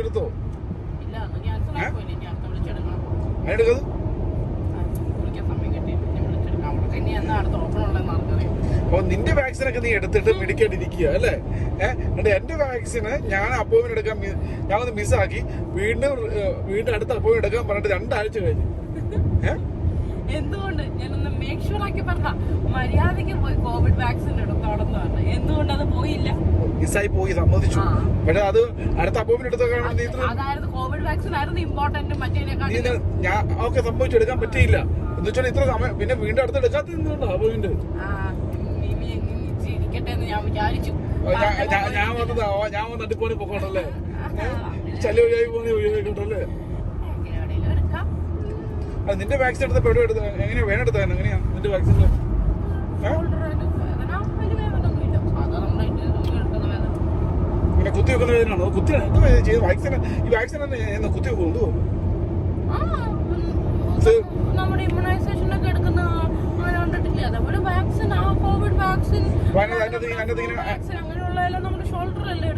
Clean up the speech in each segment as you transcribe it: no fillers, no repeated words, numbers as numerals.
എടുത്തോ? അപ്പൊ നിന്റെ വാക്സിനൊക്കെ നീ എടുത്തിട്ട് മെഡിക്കേണ്ടിരിക്കുക അല്ലേ? എന്നിട്ട് എന്റെ വാക്സിന് ഞാൻ അപ്പോയിന്റ്മെന്റ് എടുക്കാൻ ഞാൻ ഒന്ന് മിസ്സാക്കി വീണ്ടും അടുത്ത അപ്പോയിന്റ്മെന്റ് എടുക്കാൻ പറഞ്ഞിട്ട് 2 ആഴ്ച കഴിഞ്ഞു. എന്തുകൊണ്ട് ഞാനൊന്ന് മേക്ക് ഷുവർ ആക്കി പറഞ്ഞ മര്യാദയ്ക്ക് പോയി കോവിഡ് വാക്സിൻ എടുത്തോടെന്ന് പറഞ്ഞു. എന്തുകൊണ്ട് അത് പോയില്ല? മിസ്സായി പോയി, സമ്മതിച്ചു. പക്ഷെ അത് അടുത്ത അപ്പോയിന്റ്മെന്റ് അതായിരുന്നു കോവിഡ് വാക്സിൻ ആയിരുന്നു ഇമ്പോർട്ടന്റ്. ഞാൻ ഓക്കെ സംഭവിച്ചു, എടുക്കാൻ പറ്റിയില്ല എന്ന് വെച്ചാൽ ഇത്ര സമയം പിന്നെ വീണ്ടും അടുത്ത് എടുക്കാത്ത അപ്പോയിന്റ്മെന്റ് ഞാൻ വിചാരിച്ചു. ഞാൻ നട്ടിപ്പോണി പൊക്കോട്ടല്ലേ, ചലി ഒഴിയായി പോണി ഒഴിവായിക്കോട്ടല്ലേ. നിന്റെ വാക്സിൻ എടുത്തപ്പോ എവിടെ എടുത്ത എങ്ങനെയാ വേണം എടുത്തായിരുന്നു? എങ്ങനെയാ നിന്റെ വാക്സിൻ? ഇങ്ങനെ കുത്തി വെക്കുന്ന വേദനയാണോ? കുത്തിയാണ് എന്താ ചെയ്ത് വാക്സിൻ? ഈ വാക്സിൻ എന്നാ കുത്തി വെക്കുന്നുണ്ടോ? നമ്മുടെ ഇമ്മ്യൂണൈസേഷൻ ഒക്കെ എടുക്കുന്ന കണ്ടിട്ടില്ലേ? അതേപോലെ വാക്സിൻ, ആ കോവിഡ് വാക്സിൻ അങ്ങനെയുള്ള നമ്മുടെ ഷോൾഡറിലല്ലേ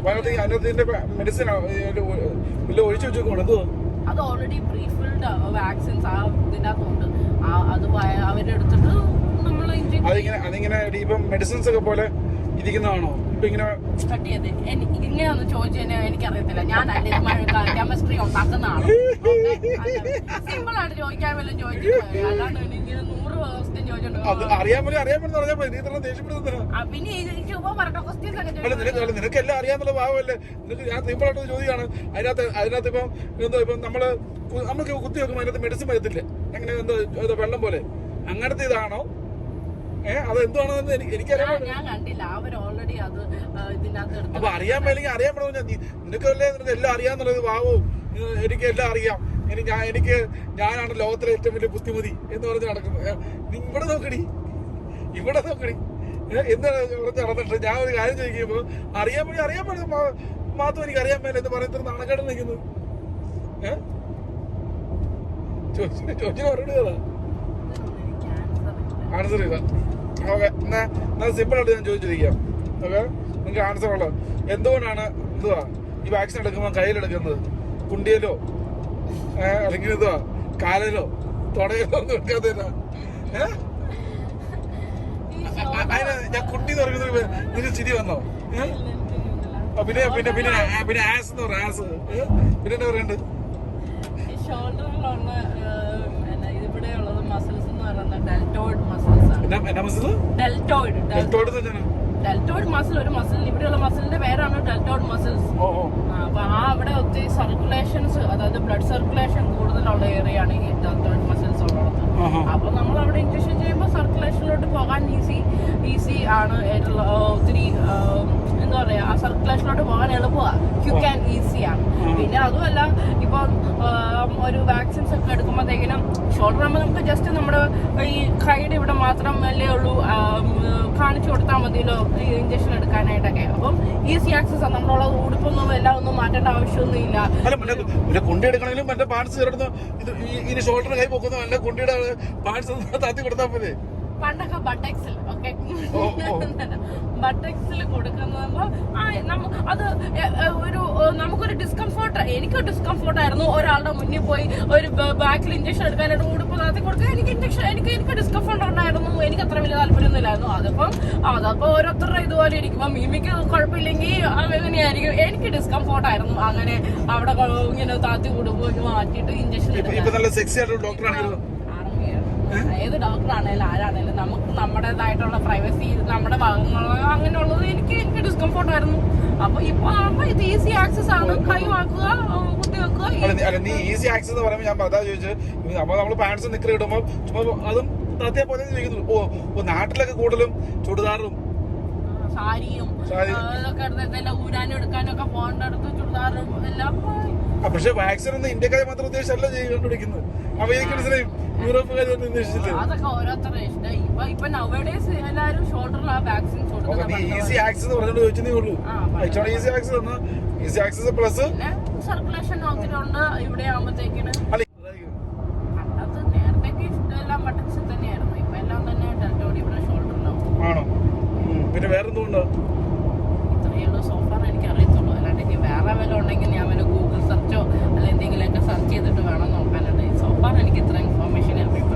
മെഡിസിൻ ഒഴിച്ചു വെച്ചോണ്ട് എന്തോ അത് ഓൾറെഡി പ്രീഫിൽഡ് വാക്സിൻസ് ആ ഇതിനകത്തുണ്ട്. അത് അവരെടുത്തിട്ട് നമ്മൾ അതിങ്ങനെ ഇപ്പം മെഡിസിൻസ് ഒക്കെ പോലെ ഇരിക്കുന്നതാണോ? ഇപ്പൊ ഇങ്ങനെ ഇങ്ങനെയൊന്നും ചോദിച്ചു കഴിഞ്ഞാൽ എനിക്കറിയത്തില്ല. ഞാൻ കെമിസ്ട്രി ഉണ്ടാക്കുന്നതാണ്. സിമ്പിൾ ആയിട്ട് ചോദിക്കാൻ വല്ലതും ചോദിക്കുന്നത്, അല്ലാണ്ട് ഇങ്ങനെ 100 ക്വസ്റ്റ്യൻ ചോദിച്ചോണ്ട് അറിയാൻ പിന്നെ നിനക്ക് എല്ലാം അറിയാന്നുള്ള ഭാവമല്ലേ നിനക്ക്. ഞാൻ സിമ്പിൾ ആയിട്ട് ചോദിക്കുകയാണ്. അതിനകത്ത് ഇപ്പം നമുക്ക് കുത്തി വെക്കുമ്പോൾ അതിനകത്ത് മെഡിസിൻ വരത്തില്ലേ? അങ്ങനെ എന്തോ വെള്ളം പോലെ അങ്ങനത്തെ ഇതാണോ? അതെന്താണെന്ന് എനിക്കറിയാൻ. അപ്പൊ അറിയാൻ മേലെങ്കിൽ അറിയാൻ പറ്റുമോ? നിനക്കല്ലേ നിനക്ക് എല്ലാം അറിയാന്നുള്ളത് ഭാവവും എനിക്ക് എല്ലാം അറിയാം. ഞാനാണ് ലോകത്തിലെ ഏറ്റവും വലിയ ബുദ്ധിമതി എന്ന് പറഞ്ഞ് നടക്കുന്നത്. ഇവിടെ നോക്കടി എന്താണ് ഇവിടെ നടന്നിട്ട് ഞാൻ ഒരു കാര്യം ചോദിക്കുമ്പോ അറിയാൻ പറ്റും മാത്രം എനിക്ക് അറിയാൻ മേലെ എന്ന് പറയുന്ന നാണക്കേട് നിൽക്കുന്നത്. ചോദിച്ചു മറുപടി ചെയ്താ ആൻസർ ചെയ്താ. ഓക്കെ, എന്നാ സിമ്പിൾ ആയിട്ട് ഞാൻ ചോദിച്ചിരിക്കാം. ഓക്കെ, നിങ്ങൾക്ക് ആൻസർ ഉള്ള എന്തുകൊണ്ടാണ് ഈ വാക്സിൻ എടുക്കുമ്പോൾ കയ്യിലെടുക്കുന്നത്? കുണ്ടിയലോ അല്ലെങ്കിൽ കാലിലോ തുടയിലോ ഒന്നും എടുക്കാത്ത? ഞാൻ കുണ്ടി തുടങ്ങുന്നത് നിങ്ങൾക്ക് ചിരി വന്നോ? പിന്നെ പിന്നെ പിന്നെ പിന്നെ ആസ് എന്ന് പറ, ആസ് പിന്നെ എന്താ പറയണ്ട്? ഡെൽറ്റോയിഡ് മസിൽ, ഒരു മസിൽ, ഇവിടെയുള്ള മസിലിന്റെ പേരാണ് ഡെൽറ്റോയിഡ് മസിൽസ്. അപ്പൊ അവിടെ ഒത്തിരി സർക്കുലേഷൻസ്, അതായത് ബ്ലഡ് സർക്കുലേഷൻ കൂടുതലുള്ള ഏരിയ ആണ് ഈ ഡെൽറ്റോയിഡ് മസിൽസ് ഉള്ളത്. അപ്പൊ നമ്മൾ അവിടെ ഇഞ്ചക്ഷൻ ചെയ്യുമ്പോൾ സർക്കുലേഷനിലോട്ട് പോകാൻ ഈസി ആണ്. ഒത്തിരി എന്താ പറയാ, ആ സർക്കുലേഷനിലോട്ട് പോകാൻ എളുപ്പമാണ്, ക്വിക്ക് ആൻഡ് ഈസി ആണ്. പിന്നെ അതുമല്ല, ഇപ്പൊ ഒരു വാക്സിൻസ് ഒക്കെ എടുക്കുമ്പോഴത്തേക്കിനും ഷോൾഡർ ആകുമ്പോൾ നമുക്ക് ജസ്റ്റ് നമ്മുടെ ഈ കൈയുടെ ഇവിടെ മാത്രം അല്ലേ ഉള്ളൂ, കാണിച്ചു കൊടുത്താൽ മതിയല്ലോ ഈ ഇഞ്ചക്ഷൻ എടുക്കാനായിട്ടൊക്കെ. അപ്പം ഈസി ആക്സസ് ആണ്. നമ്മളുള്ള ഉടുപ്പൊന്നും എല്ലാം ഒന്നും മാറ്റേണ്ട ആവശ്യമൊന്നും ഇല്ല. കുണ്ടി എടുക്കണമെങ്കിലും മറ്റേ പാർട്സ് ഇനി ഷോൾഡർ കൈ പൊക്കുന്നു, അല്ല കുണ്ടിയുടെ പാർട്സ് താത്തി കൊടുത്താൽ മതി. പണ്ടൊക്കെ ബട്ടക്സിൽ ബട്ടക്സിൽ കൊടുക്കുന്നപ്പോ അത് നമുക്കൊരു ഡിസ്കംഫോർട്ട്, എനിക്ക് ഡിസ്കംഫോർട്ട് ആയിരുന്നു. ഒരാളുടെ മുന്നിൽ പോയി ഒരു ബാക്കിൽ ഇഞ്ചക്ഷൻ എടുക്കാനായിട്ട് ഉടുപ്പ് നടത്തി കൊടുക്കാൻ എനിക്ക് ഡിസ്കംഫോർട്ട് ഉണ്ടായിരുന്നു. എനിക്ക് അത്ര വലിയ താല്പര്യമൊന്നുമില്ലായിരുന്നു. അതപ്പോ ഓരോരുത്തരുടെ ഇതുപോലെ ഇരിക്കുമ്പോ മിമിക്ക് കുഴപ്പമില്ലെങ്കിൽ എങ്ങനെയായിരിക്കും, എനിക്ക് ഡിസ്കംഫോർട്ട് ആയിരുന്നു. അങ്ങനെ അവിടെ ഇങ്ങനെ താത്തി കൊടുക്കും മാറ്റിയിട്ട് ഇഞ്ചക്ഷൻ എടുക്കാൻ. ഏത് ഡോക്ടറാണേലും ആരാണേലും നമുക്ക് നമ്മുടേതായിട്ടുള്ള പ്രൈവസി, നമ്മുടെ ഭാഗങ്ങൾ അങ്ങനെയുള്ളത് എനിക്ക് ഡിസ്കംഫോർട്ട് ആയിരുന്നു. അപ്പൊ ഇപ്പൊ ഇത് ഈസി ആക്സസ് ആണ്. കൈ വാക്കുക, കുത്തി വെക്കുക. നീ ഈസി ആക്സസ് എന്ന് പറയുമ്പോൾ ഞാൻ അതാ ചോദിച്ചത്. നമ്മള് പാൻസ് നിക്കറി ഇടുമ്പോ അതും താത്തിയാ പോലെ ചോദിക്കുന്നു. നാട്ടിലൊക്കെ കൂടുതലും ചുടിദാറും സാരിയും ഇതൊക്കെ എടുത്തെല്ലാം ഊരാനും എടുക്കാനും ഒക്കെ പോകേണ്ട അടുത്ത് ചുടിദാറും എല്ലാം. പക്ഷെ വാക്സിൻ ഒന്നും ഇന്ത്യക്കാരെ മാത്രം ഉദ്ദേശിച്ചല്ല കണ്ടുപിടിക്കുന്നത്, അമേരിക്കൻസിനെയും യൂറോപ്പുകാരും ഉദ്ദേശിച്ചിട്ട്. അതൊക്കെ ഓരോരുത്തരുടെ ഇഷ്ടം. ഇപ്പൊ നവഡേസ് എല്ലാവരും ഷോൾഡറിൽ ആ വാക്സിൻ ഈസി ആക്സസ് പറഞ്ഞോണ്ട് ചോദിച്ചതേ ഉള്ളൂ. ഈസി ആക്സസ് തന്ന ഈസി ആക്സസ് പ്ലസ് സർക്കുലേഷൻ നോക്കിയിട്ടുണ്ട്. ഇവിടെ ആകുമ്പോഴത്തേക്കിന് പണ്ടത് നേരത്തേക്ക് ഇഷ്ടമെല്ലാം ബട്ടക്സിൽ തന്നെയായിരുന്നു. ഇപ്പൊ എല്ലാം തന്നെ ഡെൽറ്റോയിഡ് ഇവിടെ ഷോൾഡറിലാവും. ആണോ? പിന്നെ വേറെന്തുകൊണ്ടോ? ഇത്രയേ ഉള്ളൂ സോഫാർ എനിക്ക് അറിയത്തുള്ളൂ. അല്ലാണ്ട് ഇനി വേറെ വല്ല ഉണ്ടെങ്കിൽ ഞാൻ ഗൂഗിൾ സെർച്ച് വെച്ചോ അല്ല എന്തെങ്കിലുമൊക്കെ സെർച്ച് ചെയ്തിട്ട് വേണം നോക്കാനായിട്ട്. സോഫാർ എനിക്ക് ഇത്ര ഇൻഫോർമേഷൻ അറിയാം.